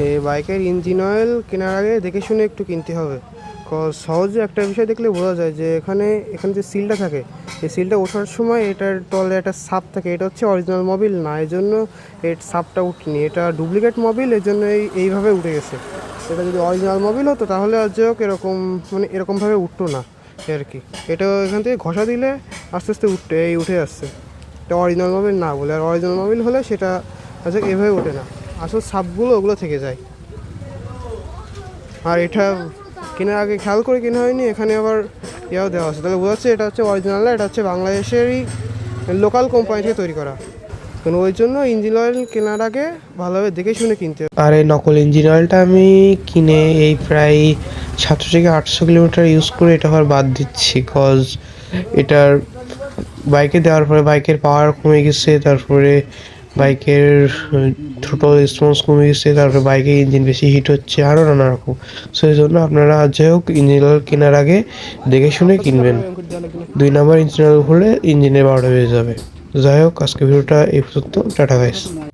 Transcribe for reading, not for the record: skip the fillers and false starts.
এই বাইকের engine oil কেনার আগে দেখে শুনে একটু কিনতে হবে। সহজে একটা বিষয় দেখলে বোঝা যায় যে এখানে যে সিলটা থাকে, এই সিলটা ওঠার সময় এটার তলে একটা সাপ থাকে, এটা হচ্ছে অরিজিনাল মোবিল না, এই জন্য এর সাপটা উঠেনি, এটা ডুপ্লিকেট মোবিল, এর জন্য এইভাবে উঠে গেছে। এটা যদি অরিজিনাল মোবিল হতো তাহলে আজ হোক এরকম মানে এরকমভাবে উঠতো না আর কি। এটা এখান থেকে ঘষা দিলে আস্তে আস্তে উঠে আসছে। এটা অরিজিনাল মোবিল না বলে, আর অরিজিনাল মোবিল হলে সেটা আচ্ছা এভাবে ওঠে না, আসল সাপগুলো ওগুলো থেকে যায়। আর এটা কেনার আগে খেয়াল করে কেনা হয়নি, এখানে আবার ইয়াও দেওয়া আছে, তাহলে বোঝা যাচ্ছে এটা হচ্ছে অরিজিনাল না, এটা হচ্ছে বাংলাদেশেরই লোকাল কোম্পানি থেকে তৈরি করা। কারণ ওই জন্য ইঞ্জিন অয়েল কেনার আগে ভালোভাবে দেখে শুনে কিনতে হবে। আর এই নকল ইঞ্জিন অয়েলটা আমি কিনে এই প্রায় 700 থেকে 800 কিলোমিটার ইউজ করে এটা আবার বাদ দিচ্ছি, কজ এটার বাইকে দেওয়ার পরে বাইকের পাওয়ার কমে গেছে, তারপরে বাইকের থ্রোটল রেসপন্স কমে গেছে, তারপরে বাইকের ইঞ্জিন বেশি হিট হচ্ছে, আরও নানা রকম। সো এই জন্য আপনারা যাই হোক ইঞ্জিন অয়েল কেনার আগে দেখে শুনে কিনবেন। 2 নাম্বার ইঞ্জিন অয়েল হলে ইঞ্জিনের 12টা বেজে যাবে। যাই হোক আজকে ভিডিওটা এই পর্যন্ত, টাটা গাইস।